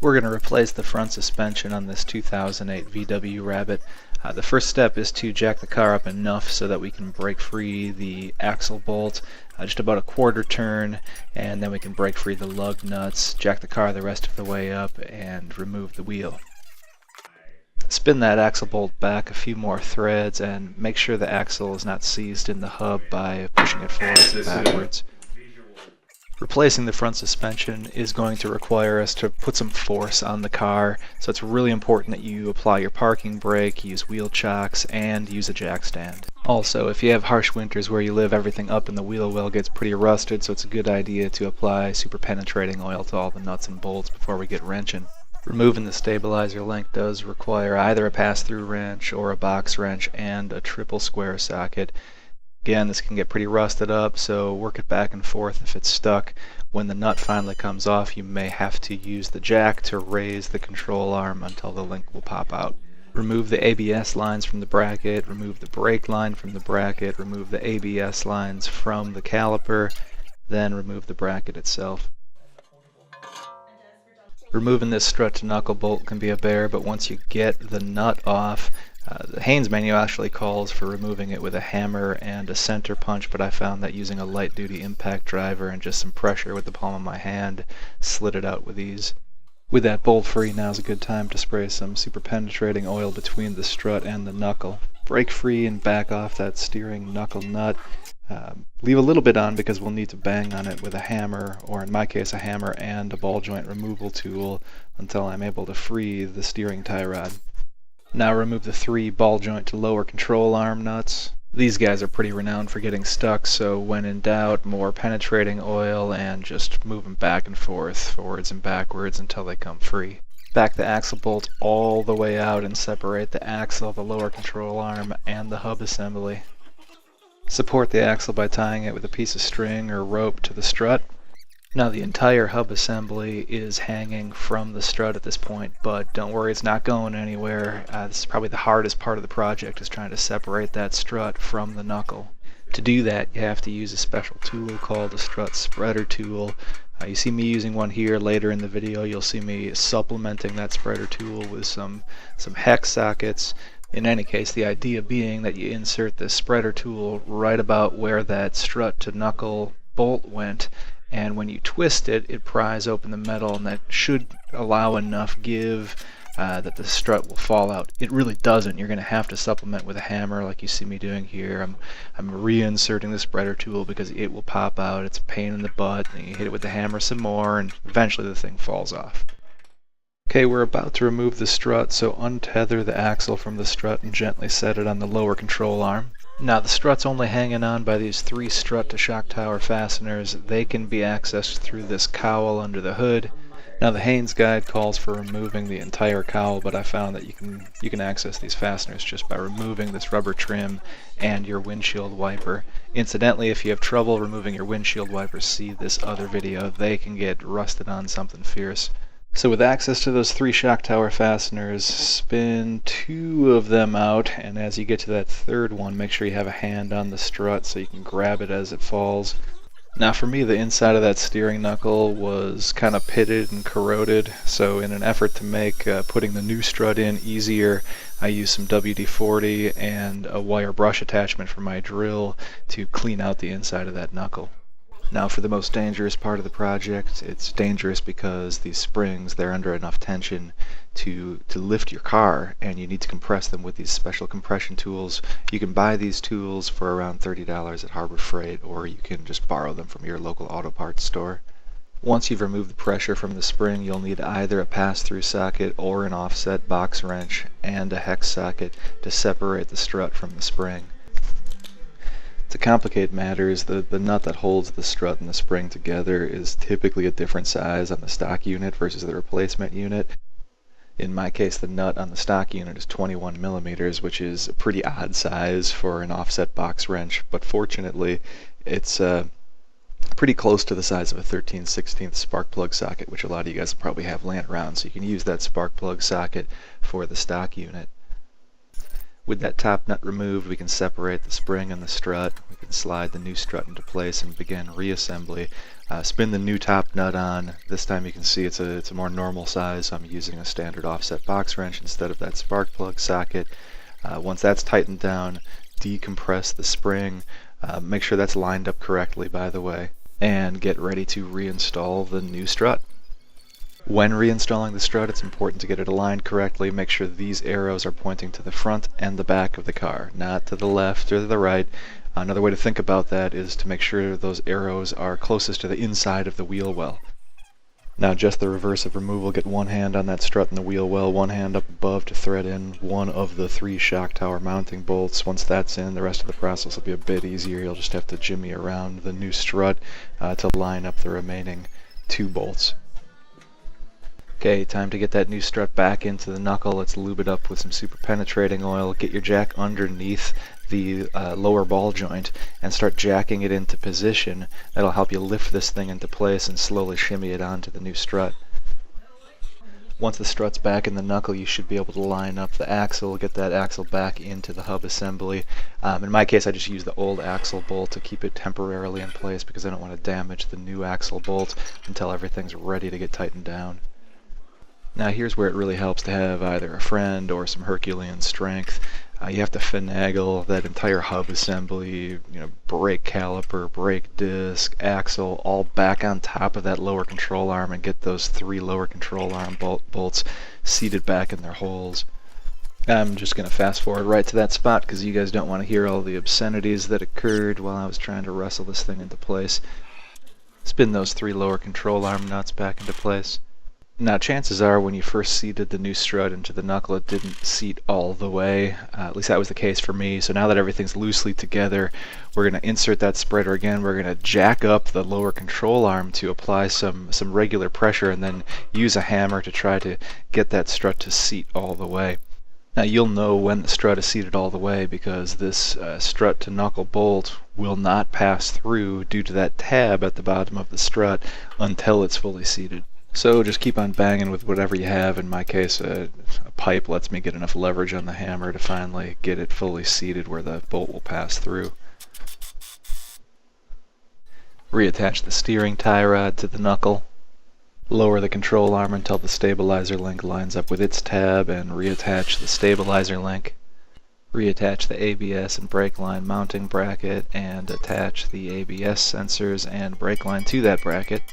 We're going to replace the front suspension on this 2008 VW Rabbit. The first step is to jack the car up enough so that we can break free the axle bolt, just about a quarter turn, and then we can break free the lug nuts, jack the car the rest of the way up, and remove the wheel. Spin that axle bolt back a few more threads and make sure the axle is not seized in the hub by pushing it forwards and backwards. Replacing the front suspension is going to require us to put some force on the car, so it's really important that you apply your parking brake, use wheel chocks, and use a jack stand. Also, if you have harsh winters where you live, everything up in the wheel well gets pretty rusted, so it's a good idea to apply super penetrating oil to all the nuts and bolts before we get wrenching. Removing the stabilizer link does require either a pass-through wrench or a box wrench and a triple square socket. Again, this can get pretty rusted up, so work it back and forth if it's stuck. When the nut finally comes off, you may have to use the jack to raise the control arm until the link will pop out. Remove the ABS lines from the bracket, remove the brake line from the bracket, remove the ABS lines from the caliper, then remove the bracket itself. Removing this strut to knuckle bolt can be a bear, but once you get the nut off, the Haynes menu actually calls for removing it with a hammer and a center punch, but I found that using a light-duty impact driver and just some pressure with the palm of my hand slid it out with ease. With that bolt free, now's a good time to spray some super penetrating oil between the strut and the knuckle. Break free and back off that steering knuckle nut. Leave a little bit on because we'll need to bang on it with a hammer, or in my case a hammer and a ball joint removal tool, until I'm able to free the steering tie rod. Now remove the 3 ball joint to lower control arm nuts. These guys are pretty renowned for getting stuck, so when in doubt, more penetrating oil and just move them back and forth, forwards and backwards until they come free. Back the axle bolt all the way out and separate the axle, the lower control arm, and the hub assembly. Support the axle by tying it with a piece of string or rope to the strut. Now the entire hub assembly is hanging from the strut at this point, but don't worry, it's not going anywhere. This is probably the hardest part of the project, is trying to separate that strut from the knuckle. To do that, you have to use a special tool called a strut spreader tool. You see me using one here. Later in the video you'll see me supplementing that spreader tool with some hex sockets. In any case, the idea being that you insert this spreader tool right about where that strut to knuckle bolt went, and when you twist it, it pries open the metal, and that should allow enough give that the strut will fall out. It really doesn't. You're going to have to supplement with a hammer like you see me doing here. I'm reinserting the spreader tool because it will pop out. It's a pain in the butt, and you hit it with the hammer some more, and eventually the thing falls off. Okay, we're about to remove the strut, so untether the axle from the strut and gently set it on the lower control arm. Now the strut's only hanging on by these 3 strut to shock tower fasteners. They can be accessed through this cowl under the hood. Now the Haynes guide calls for removing the entire cowl, but I found that you can access these fasteners just by removing this rubber trim and your windshield wiper. Incidentally, if you have trouble removing your windshield wipers, see this other video. They can get rusted on something fierce. So with access to those 3 shock tower fasteners, spin 2 of them out, and as you get to that 3rd one, make sure you have a hand on the strut so you can grab it as it falls. Now for me, the inside of that steering knuckle was kind of pitted and corroded, so in an effort to make putting the new strut in easier, I used some WD-40 and a wire brush attachment for my drill to clean out the inside of that knuckle. Now for the most dangerous part of the project, it's dangerous because these springs, they're under enough tension to lift your car, and you need to compress them with these special compression tools. You can buy these tools for around $30 at Harbor Freight, or you can just borrow them from your local auto parts store. Once you've removed the pressure from the spring, you'll need either a pass-through socket or an offset box wrench and a hex socket to separate the strut from the spring. To complicate matters, the nut that holds the strut and the spring together is typically a different size on the stock unit versus the replacement unit. In my case, the nut on the stock unit is 21 millimeters, which is a pretty odd size for an offset box wrench, but fortunately it's pretty close to the size of a 13/16 spark plug socket, which a lot of you guys will probably have laying around, so you can use that spark plug socket for the stock unit. With that top nut removed, we can separate the spring and the strut. We can slide the new strut into place and begin reassembly. Spin the new top nut on. This time you can see it's a more normal size, so I'm using a standard offset box wrench instead of that spark plug socket. Once that's tightened down, decompress the spring. Make sure that's lined up correctly, by the way, and get ready to reinstall the new strut. When reinstalling the strut, it's important to get it aligned correctly. Make sure these arrows are pointing to the front and the back of the car, not to the left or the right. Another way to think about that is to make sure those arrows are closest to the inside of the wheel well. Now just the reverse of removal, get one hand on that strut and the wheel well, one hand up above to thread in one of the 3 shock tower mounting bolts. Once that's in, the rest of the process will be a bit easier. You'll just have to jimmy around the new strut to line up the remaining 2 bolts. Okay, time to get that new strut back into the knuckle. Let's lube it up with some super penetrating oil. Get your jack underneath the lower ball joint and start jacking it into position. That'll help you lift this thing into place and slowly shimmy it onto the new strut. Once the strut's back in the knuckle, you should be able to line up the axle, get that axle back into the hub assembly. In my case, I just use the old axle bolt to keep it temporarily in place because I don't want to damage the new axle bolt until everything's ready to get tightened down. Now here's where it really helps to have either a friend or some Herculean strength. You have to finagle that entire hub assembly, brake caliper, brake disc, axle, all back on top of that lower control arm and get those 3 lower control arm bolts seated back in their holes. I'm just going to fast forward right to that spot because you guys don't want to hear all the obscenities that occurred while I was trying to wrestle this thing into place. Spin those 3 lower control arm nuts back into place. Now chances are when you first seated the new strut into the knuckle it didn't seat all the way, at least that was the case for me. So now that everything's loosely together, we're going to insert that spreader again. We're going to jack up the lower control arm to apply some regular pressure and then use a hammer to try to get that strut to seat all the way. Now you'll know when the strut is seated all the way because this strut to knuckle bolt will not pass through due to that tab at the bottom of the strut until it's fully seated. So just keep on banging with whatever you have. In my case, a pipe lets me get enough leverage on the hammer to finally get it fully seated where the bolt will pass through. Reattach the steering tie rod to the knuckle. Lower the control arm until the stabilizer link lines up with its tab and reattach the stabilizer link. Reattach the ABS and brake line mounting bracket and attach the ABS sensors and brake line to that bracket.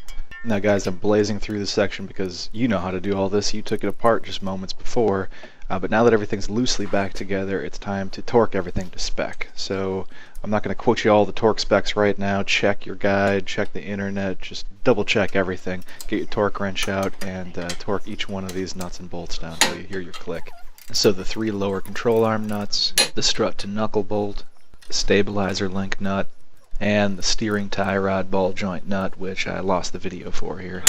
Now guys, I'm blazing through this section because you know how to do all this. You took it apart just moments before. But now that everything's loosely back together, it's time to torque everything to spec. So I'm not going to quote you all the torque specs right now. Check your guide, check the internet, just double check everything. Get your torque wrench out and torque each one of these nuts and bolts down until you hear your click. So the 3 lower control arm nuts, the strut to knuckle bolt, the stabilizer link nut, and the steering tie rod ball joint nut, which I lost the video for here.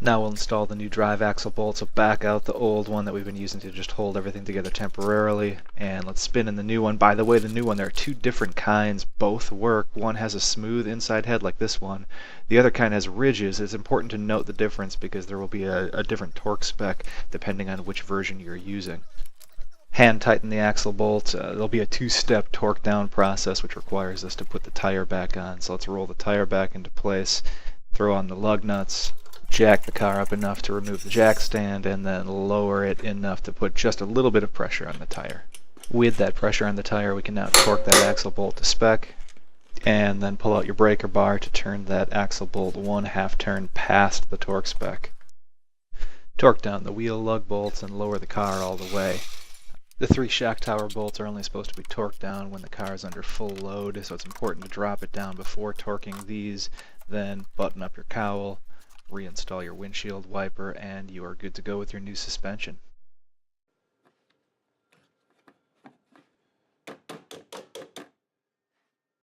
Now we'll install the new drive axle bolt, so back out the old one that we've been using to just hold everything together temporarily, and let's spin in the new one. By the way, the new one, there are 2 different kinds, both work. One has a smooth inside head like this one. The other kind has ridges. It's important to note the difference because there will be a different torque spec depending on which version you're using. Hand tighten the axle bolt. There'll be a 2-step torque down process which requires us to put the tire back on. So let's roll the tire back into place, throw on the lug nuts, jack the car up enough to remove the jack stand, and then lower it enough to put just a little bit of pressure on the tire. With that pressure on the tire, we can now torque that axle bolt to spec, and then pull out your breaker bar to turn that axle bolt 1/2 turn past the torque spec. Torque down the wheel lug bolts and lower the car all the way. The 3 shock tower bolts are only supposed to be torqued down when the car is under full load, so it's important to drop it down before torquing these, then button up your cowl, reinstall your windshield wiper, and you are good to go with your new suspension.